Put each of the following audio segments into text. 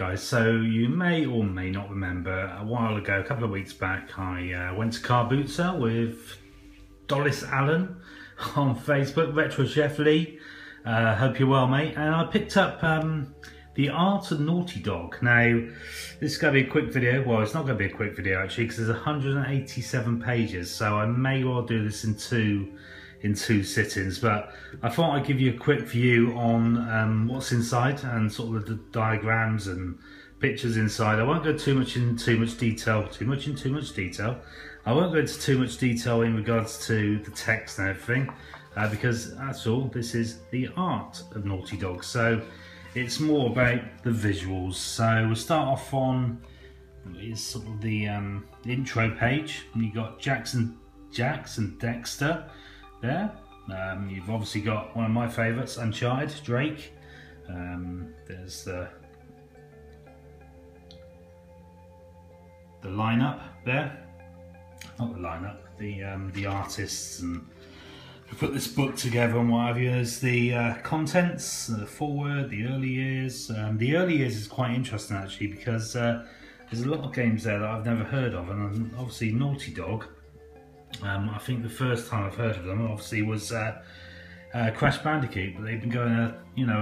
guys, so you may or may not remember a while ago, a couple of weeks back, I went to Car Boot Sale with Dollis Allen on Facebook, Retro Chef Lee, hope you're well mate, and I picked up The Art of Naughty Dog. Now this is going to be a quick video, well it's not going to be a quick video actually because there's 187 pages, so I may well do this in two sittings, but I thought I'd give you a quick view on what's inside and sort of the diagrams and pictures inside. I won't go too much detail. I won't go into too much detail in regards to the text and everything, because that's all. This is The Art of Naughty Dog, so it's more about the visuals. So we'll start off on is sort of the intro page, and you got Jax and Dexter. There, you've obviously got one of my favourites, Uncharted, Drake. There's the lineup there, not the lineup, the artists and who put this book together and what have you. There's the contents, the foreword, the early years. The early years is quite interesting actually because there's a lot of games there that I've never heard of, and obviously Naughty Dog. I think the first time I've heard of them obviously was Crash Bandicoot, but they've been going a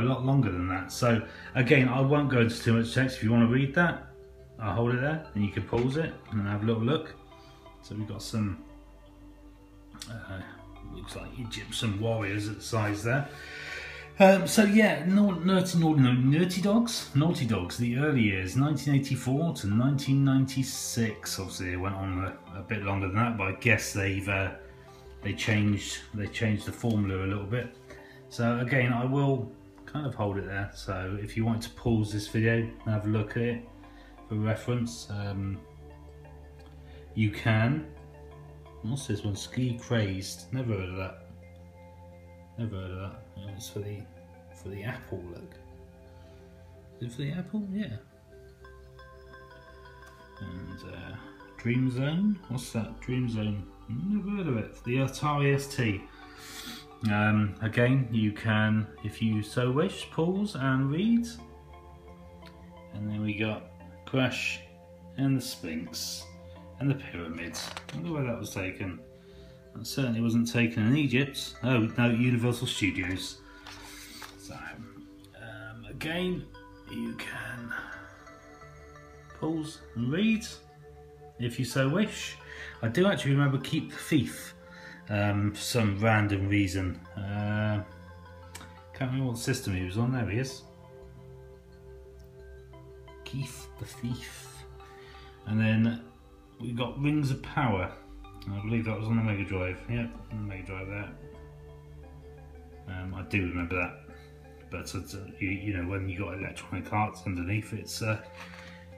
lot longer than that. So again, I won't go into too much text. If you want to read that, I'll hold it there and you can pause it and have a little look. So we've got some looks like Egyptian warriors at the sides there. So yeah, Naughty Dogs, the early years, 1984 to 1996. Obviously, it went on a bit longer than that, but I guess they changed the formula a little bit. So again, I will kind of hold it there. So if you want to pause this video and have a look at it for reference, you can. What's this one? Ski Crazed. Never heard of that. It's for the Apple, look. Is it for the Apple? Yeah. And Dream Zone. What's that? Dream Zone. Never heard of it. The Atari ST. Again, you can, if you so wish, pause and read. And then we got Crash and the Sphinx and the Pyramids. I wonder where that was taken. That certainly wasn't taken in Egypt. Oh no, Universal Studios. So again, you can pause and read if you so wish. I do actually remember Keep the Thief for some random reason. Can't remember what system he was on. There he is. Keep the Thief. And then we got Rings of Power. I believe that was on the Mega Drive. Yep, on the Mega Drive there. I do remember that. But you know, when you got Electronic Arts underneath, it's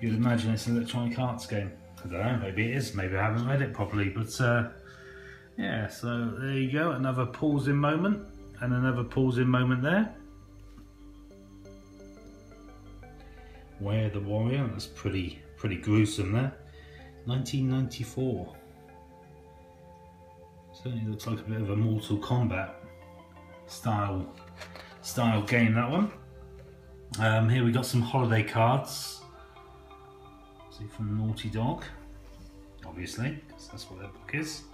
you'd imagine it's an Electronic Arts game. I don't know, maybe it is. Maybe I haven't read it properly. But yeah, so there you go. Another pausing moment, and another pausing moment there. Where the Warrior. That's pretty gruesome there. 1994. Certainly looks like a bit of a Mortal Kombat style game, that one. Here we got some holiday cards. See, from Naughty Dog, obviously, because that's what their book is.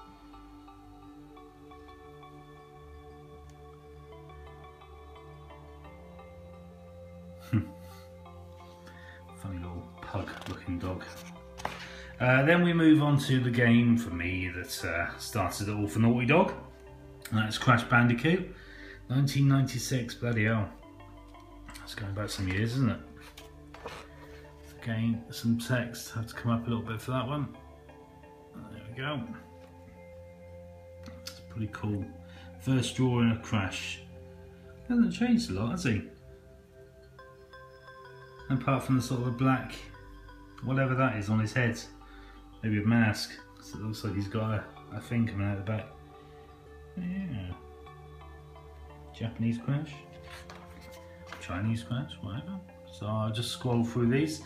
Funny little pug-looking dog. Then we move on to the game for me that started it all for Naughty Dog, and that's Crash Bandicoot, 1996. Bloody hell, that's going back some years, isn't it? Again, some text had to come up a little bit for that one. There we go. It's pretty cool. First drawing of Crash. Hasn't changed a lot, has he? Apart from the sort of a black, whatever that is on his head. Maybe a mask. So it looks like he's got a thing coming out the back. Yeah. Japanese Crash. Chinese Crash, whatever. So I'll just scroll through these.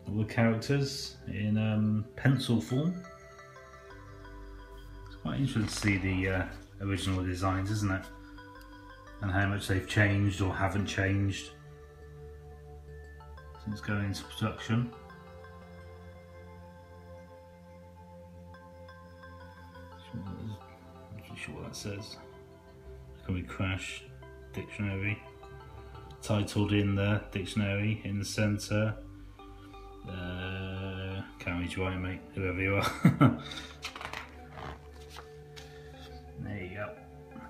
All the characters in pencil form. It's quite interesting to see the original designs, isn't it? And how much they've changed or haven't changed. It's going into production. I'm not sure what that says. Can we crash dictionary? Titled in the dictionary in the centre. Can't read you right, mate, whoever you are. There you go.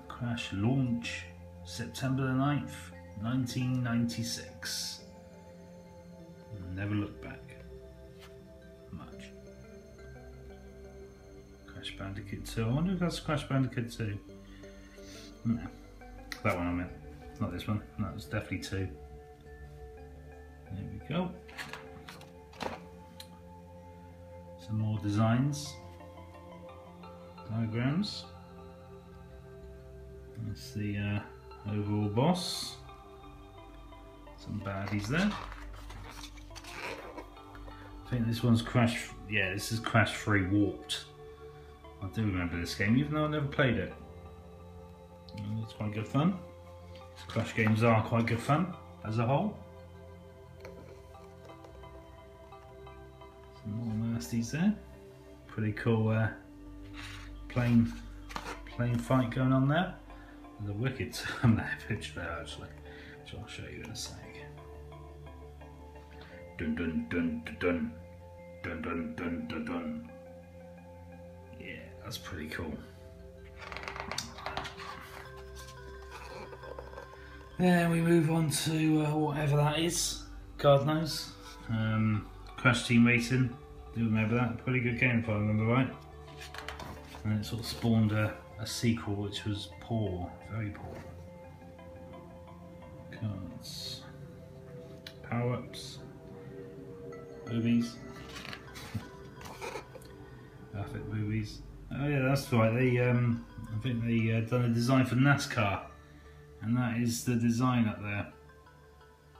Crash launch September the 9th, 1996. Never look back. Much. Crash Bandicoot 2. I wonder if that's Crash Bandicoot 2. No. That one I meant. Not this one. No, it's definitely 2. There we go. Some more designs. Diagrams. That's the overall boss. Some baddies there. I think this one's Crash. Yeah, this is Crash 3 Warped. I do remember this game, even though I never played it. It's quite good fun. Crash games are quite good fun as a whole. Some more nasties there. Pretty cool plane fight going on there. There's a wicked picture there actually, which I'll show you in a sec. Dun dun dun dun dun dun dun dun dun. Yeah, that's pretty cool. Then we move on to whatever that is. God knows. Crash Team Racing. Do remember that? Pretty good game if I remember right. And it sort of spawned a sequel which was poor, very poor. Cards. Power-ups. Movies. Perfect movies. Oh yeah, that's right. They, I think they done a design for NASCAR, and that is the design up there,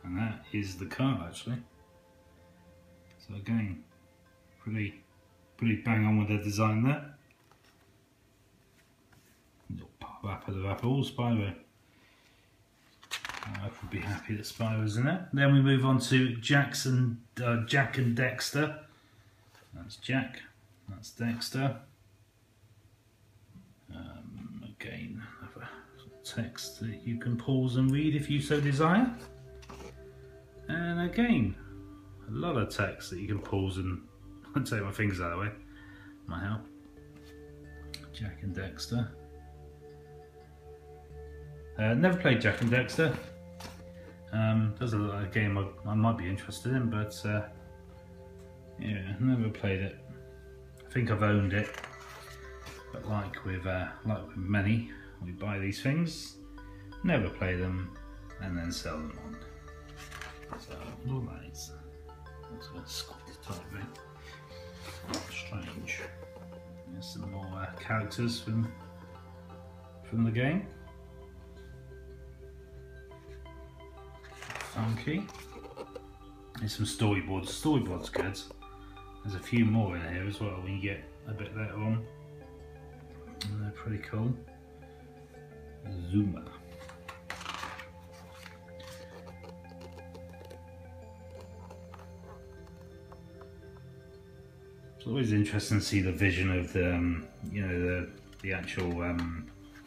and that is the car actually. So again, pretty bang on with the design there. Little pop-up of the wrapper, all Spyro. I would be happy that Spyro's in it. Then we move on to Jack and Dexter. That's Jack, that's Dexter. Again, another text that you can pause and read if you so desire. And again, a lot of text that you can pause and I'll take my fingers out of the way. Might help. Jack and Dexter. Never played Jack and Dexter. Does look like a game I might be interested in, but yeah, never played it. I think I've owned it, but like with many, we buy these things, never play them, and then sell them on. So all that is. That's a squatty type thing. Strange. There's some more characters from the game. Funky. There's some storyboards. Storyboard's good. There's a few more in here as well when you get a bit later on. And they're pretty cool. Zuma. It's always interesting to see the vision of the, you know, the actual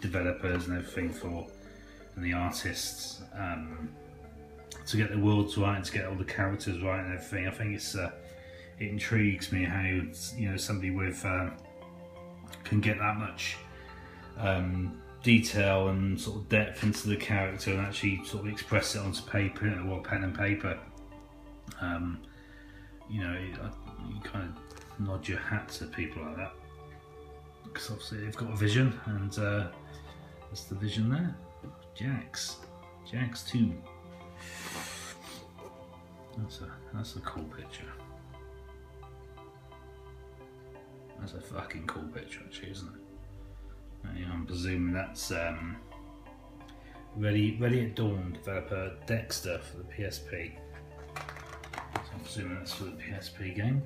developers and everything and the artists. To get the worlds right, and to get all the characters right and everything. I think it's it intrigues me how, you know, somebody with can get that much detail and sort of depth into the character and actually sort of express it onto paper, you know, pen and paper. You know, you kind of nod your hat to people like that because obviously they've got a vision, and that's the vision there. Jax 2. That's a cool picture. That's a fucking cool picture actually, isn't it? And, I'm presuming that's Ready at Dawn developer Dexter for the PSP. So I'm presuming that's for the PSP game.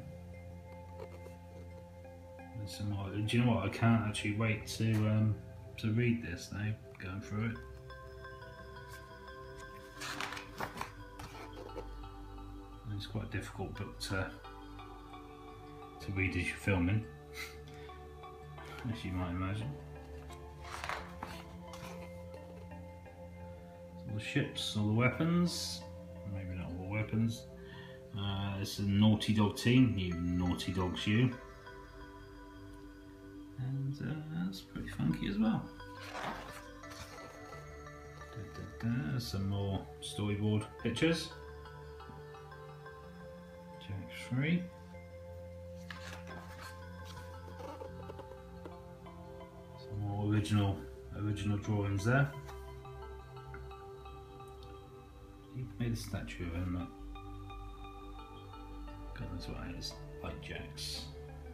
There's some more. Do you know what? I can't actually wait to read this now. Going through it. It's quite difficult but to read as you're filming, as you might imagine. All the ships, all the weapons, maybe not all the weapons. It's a Naughty Dog team, you naughty dogs you. And that's pretty funky as well. Some more storyboard pictures. Jack 3. Some more original drawings there. He made a statue of him. God knows what it is. Light Jacks.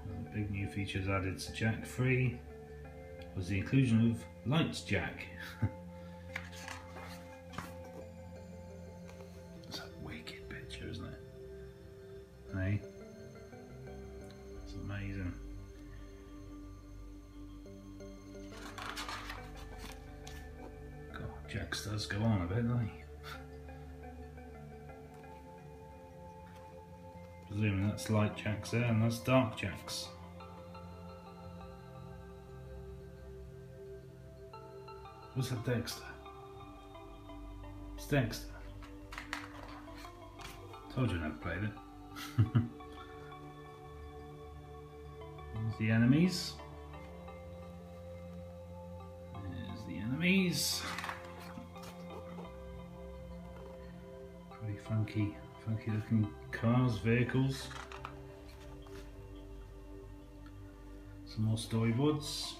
And the big new features added to Jack 3 was the inclusion of Lights Jack. That's a wicked picture, isn't it? Hey? It's amazing. God, Jax does go on a bit, doesn't he? Presuming that's Light Jacks there, and that's Dark Jacks. What's that, Dexter? It's Dexter. Told you I never played it. There's the enemies. There's the enemies. Pretty funky looking cars, vehicles. Some more storyboards.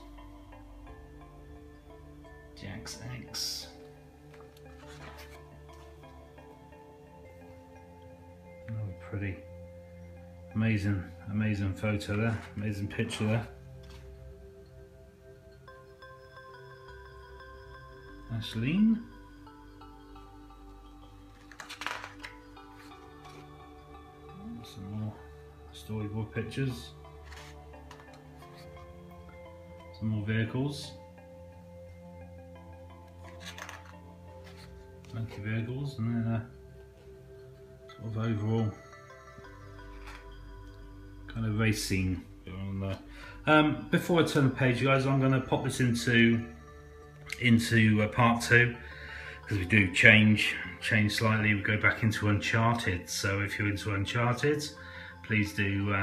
Jax X. Oh, pretty. Amazing photo there. Amazing picture there. Ashleen. Some more storyboard pictures. Some more vehicles. Funky vehicles, and then sort of overall kind of race scene on there. Before I turn the page, guys, I'm going to pop this into part 2, because we do change slightly. We go back into Uncharted, so if you're into Uncharted, please do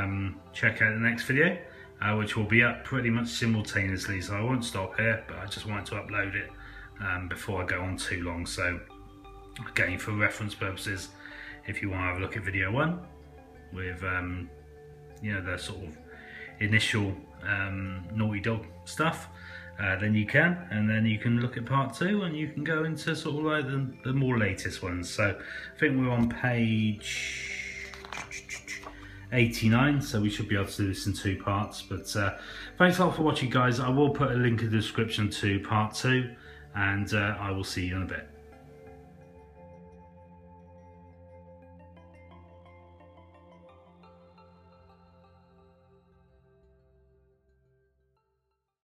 check out the next video, which will be up pretty much simultaneously, so I won't stop here, but I just wanted to upload it before I go on too long. So again, for reference purposes, if you want to have a look at video 1 with you know, the sort of initial Naughty Dog stuff, then you can, and then you can look at part 2 and you can go into sort of like the more latest ones. So I think we're on page 89, so we should be able to do this in 2 parts. But thanks a lot for watching, guys. I will put a link in the description to part 2, and I will see you in a bit.